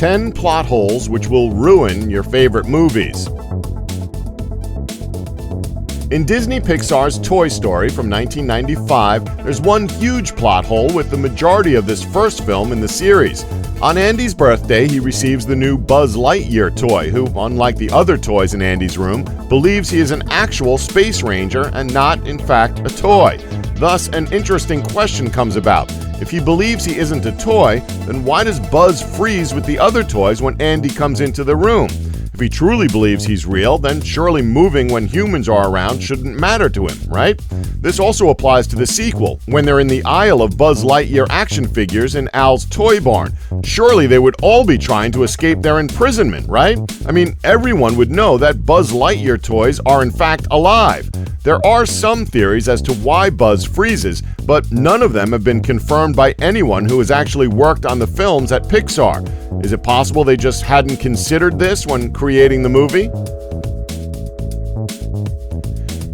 10 plot holes which will ruin your favorite movies. In Disney Pixar's Toy Story from 1995, there's one huge plot hole with the majority of this first film in the series. On Andy's birthday, he receives the new Buzz Lightyear toy, who, unlike the other toys in Andy's room, believes he is an actual space ranger and not, in fact, a toy. Thus, an interesting question comes about. If he believes he isn't a toy, then why does Buzz freeze with the other toys when Andy comes into the room? If he truly believes he's real, then surely moving when humans are around shouldn't matter to him, right? This also applies to the sequel, when they're in the aisle of Buzz Lightyear action figures in Al's toy barn. Surely they would all be trying to escape their imprisonment, right? I mean, everyone would know that Buzz Lightyear toys are in fact alive. There are some theories as to why Buzz freezes, but none of them have been confirmed by anyone who has actually worked on the films at Pixar. Is it possible they just hadn't considered this when creating the movie?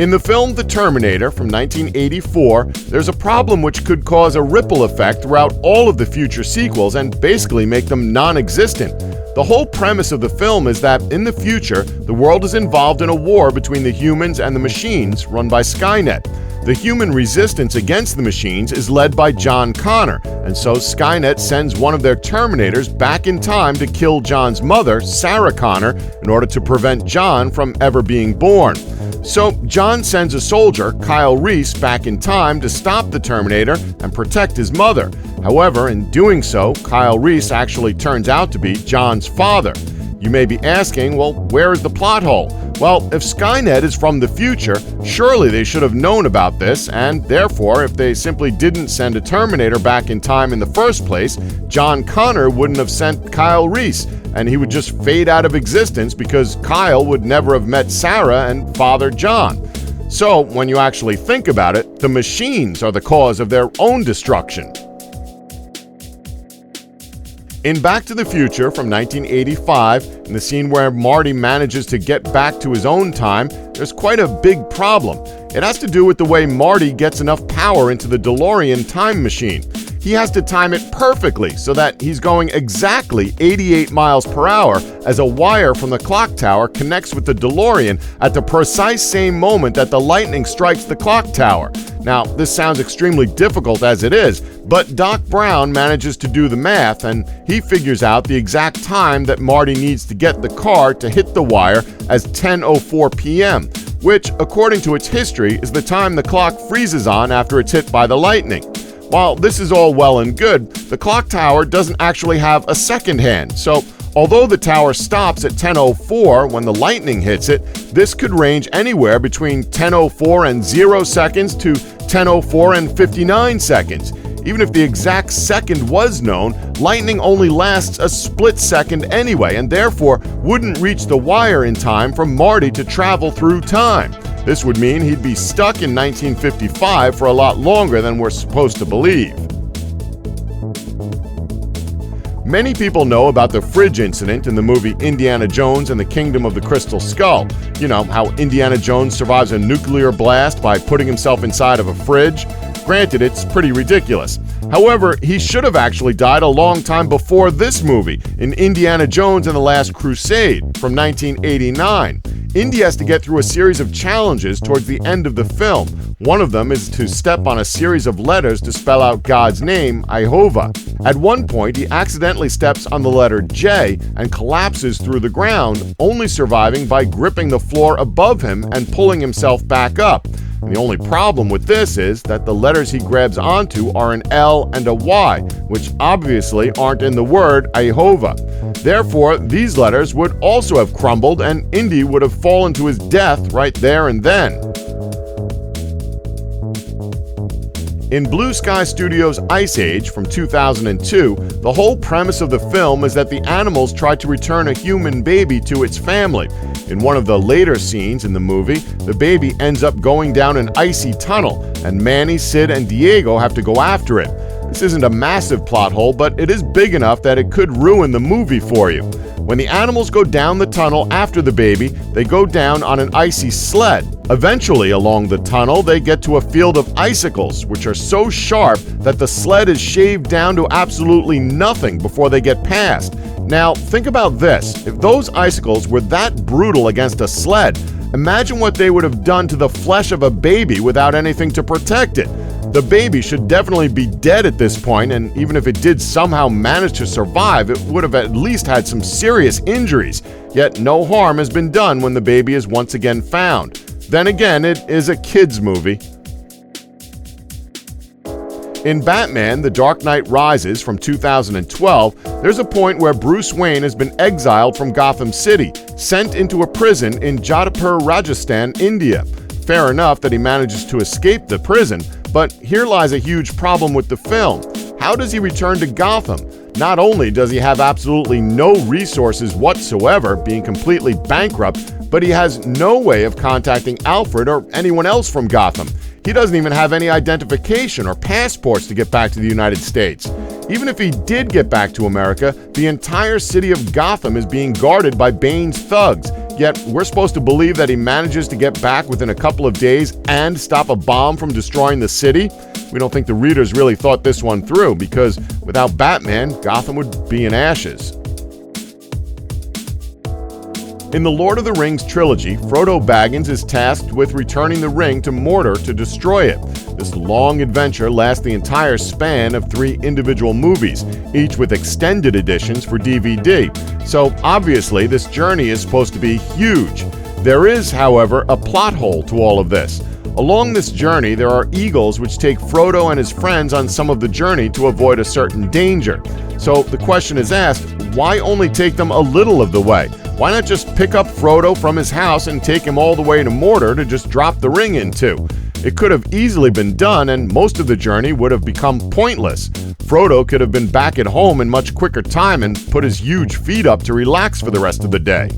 In the film The Terminator from 1984, there's a problem which could cause a ripple effect throughout all of the future sequels and basically make them non-existent. The whole premise of the film is that in the future, the world is involved in a war between the humans and the machines run by Skynet. The human resistance against the machines is led by John Connor, and so Skynet sends one of their Terminators back in time to kill John's mother, Sarah Connor, in order to prevent John from ever being born. So John sends a soldier, Kyle Reese, back in time to stop the Terminator and protect his mother. However, in doing so, Kyle Reese actually turns out to be John's father. You may be asking, well, where is the plot hole? Well, if Skynet is from the future, surely they should have known about this, and therefore, if they simply didn't send a Terminator back in time in the first place, John Connor wouldn't have sent Kyle Reese, and he would just fade out of existence because Kyle would never have met Sarah and Father John. So, when you actually think about it, the machines are the cause of their own destruction. In Back to the Future from 1985, in the scene where Marty manages to get back to his own time, there's quite a big problem. It has to do with the way Marty gets enough power into the DeLorean time machine. He has to time it perfectly so that he's going exactly 88 miles per hour as a wire from the clock tower connects with the DeLorean at the precise same moment that the lightning strikes the clock tower. Now, this sounds extremely difficult as it is, but Doc Brown manages to do the math, and he figures out the exact time that Marty needs to get the car to hit the wire as 10:04 p.m., which, according to its history, is the time the clock freezes on after it's hit by the lightning. While this is all well and good, the clock tower doesn't actually have a second hand, so although the tower stops at 10:04 when the lightning hits it, this could range anywhere between 10:04 and 0 seconds to 10:04 and 59 seconds. Even if the exact second was known, lightning only lasts a split second anyway, and therefore wouldn't reach the wire in time for Marty to travel through time. This would mean he'd be stuck in 1955 for a lot longer than we're supposed to believe. Many people know about the fridge incident in the movie Indiana Jones and the Kingdom of the Crystal Skull. You know, how Indiana Jones survives a nuclear blast by putting himself inside of a fridge. Granted, it's pretty ridiculous. However, he should have actually died a long time before this movie, in Indiana Jones and the Last Crusade from 1989. Indy has to get through a series of challenges towards the end of the film. One of them is to step on a series of letters to spell out God's name, Jehovah. At one point, he accidentally steps on the letter J and collapses through the ground, only surviving by gripping the floor above him and pulling himself back up. And the only problem with this is that the letters he grabs onto are an L and a Y, which obviously aren't in the word Jehovah. Therefore, these letters would also have crumbled and Indy would have fallen to his death right there and then. In Blue Sky Studios' Ice Age from 2002, the whole premise of the film is that the animals try to return a human baby to its family. In one of the later scenes in the movie, the baby ends up going down an icy tunnel, and Manny, Sid, and Diego have to go after it. This isn't a massive plot hole, but it is big enough that it could ruin the movie for you. When the animals go down the tunnel after the baby, they go down on an icy sled. Eventually, along the tunnel, they get to a field of icicles, which are so sharp that the sled is shaved down to absolutely nothing before they get past. Now, think about this. If those icicles were that brutal against a sled, imagine what they would have done to the flesh of a baby without anything to protect it. The baby should definitely be dead at this point, and even if it did somehow manage to survive, it would have at least had some serious injuries. Yet no harm has been done when the baby is once again found. Then again, it is a kids' movie. In Batman: The Dark Knight Rises from 2012, there's a point where Bruce Wayne has been exiled from Gotham City, sent into a prison in Jodhpur, Rajasthan, India. Fair enough that he manages to escape the prison, but here lies a huge problem with the film. How does he return to Gotham? Not only does he have absolutely no resources whatsoever, being completely bankrupt, but he has no way of contacting Alfred or anyone else from Gotham. He doesn't even have any identification or passports to get back to the United States. Even if he did get back to America, the entire city of Gotham is being guarded by Bane's thugs. Yet we're supposed to believe that he manages to get back within a couple of days and stop a bomb from destroying the city? We don't think the readers really thought this one through, because without Batman, Gotham would be in ashes. In the Lord of the Rings trilogy, Frodo Baggins is tasked with returning the ring to Mordor to destroy it. This long adventure lasts the entire span of 3 individual movies, each with extended editions for DVD. So obviously this journey is supposed to be huge. There is, however, a plot hole to all of this. Along this journey, there are eagles which take Frodo and his friends on some of the journey to avoid a certain danger. So the question is asked, why only take them a little of the way? Why not just pick up Frodo from his house and take him all the way to Mordor to just drop the ring into? It could have easily been done, and most of the journey would have become pointless. Frodo could have been back at home in much quicker time and put his huge feet up to relax for the rest of the day.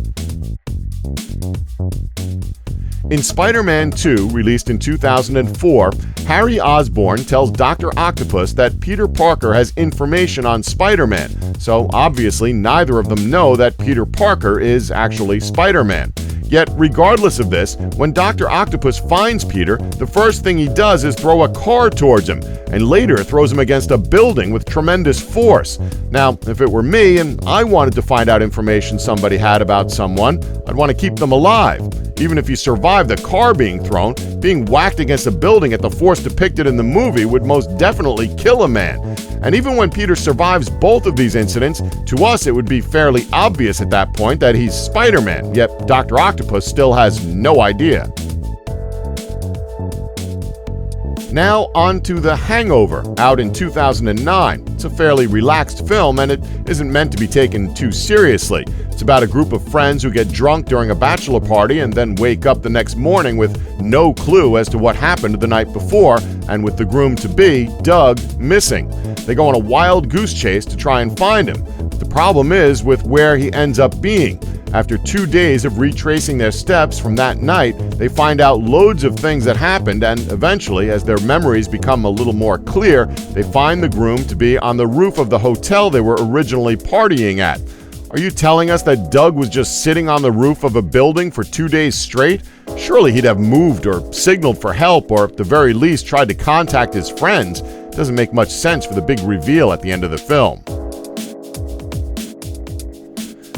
In Spider-Man 2, released in 2004, Harry Osborn tells Dr. Octopus that Peter Parker has information on Spider-Man, so obviously neither of them know that Peter Parker is actually Spider-Man. Yet, regardless of this, when Dr. Octopus finds Peter, the first thing he does is throw a car towards him, and later throws him against a building with tremendous force. Now, if it were me and I wanted to find out information somebody had about someone, I'd want to keep them alive. Even if you survive the car being thrown, being whacked against a building at the force depicted in the movie would most definitely kill a man. And even when Peter survives both of these incidents, to us it would be fairly obvious at that point that he's Spider-Man, yet Dr. Octopus still has no idea. Now on to The Hangover, out in 2009. It's a fairly relaxed film, and it isn't meant to be taken too seriously. It's about a group of friends who get drunk during a bachelor party and then wake up the next morning with no clue as to what happened the night before, and with the groom-to-be, Doug, missing. They go on a wild goose chase to try and find him. But the problem is with where he ends up being. After 2 days of retracing their steps from that night, they find out loads of things that happened, and eventually, as their memories become a little more clear, they find the groom to be on the roof of the hotel they were originally partying at. Are you telling us that Doug was just sitting on the roof of a building for 2 days straight? Surely he'd have moved or signaled for help, or at the very least tried to contact his friends. It doesn't make much sense for the big reveal at the end of the film.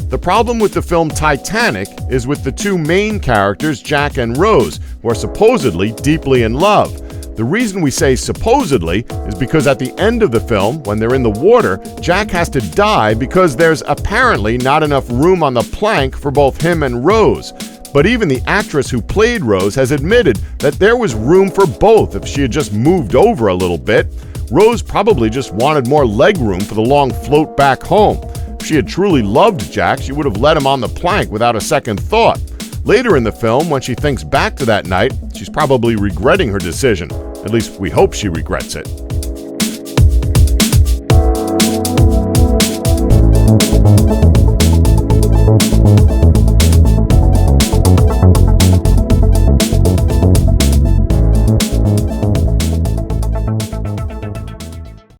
The problem with the film Titanic is with the 2 main characters, Jack and Rose, who are supposedly deeply in love. The reason we say supposedly is because at the end of the film, when they're in the water, Jack has to die because there's apparently not enough room on the plank for both him and Rose. But even the actress who played Rose has admitted that there was room for both if she had just moved over a little bit. Rose probably just wanted more leg room for the long float back home. If she had truly loved Jack, she would have let him on the plank without a second thought. Later in the film, when she thinks back to that night, she's probably regretting her decision. At least we hope she regrets it.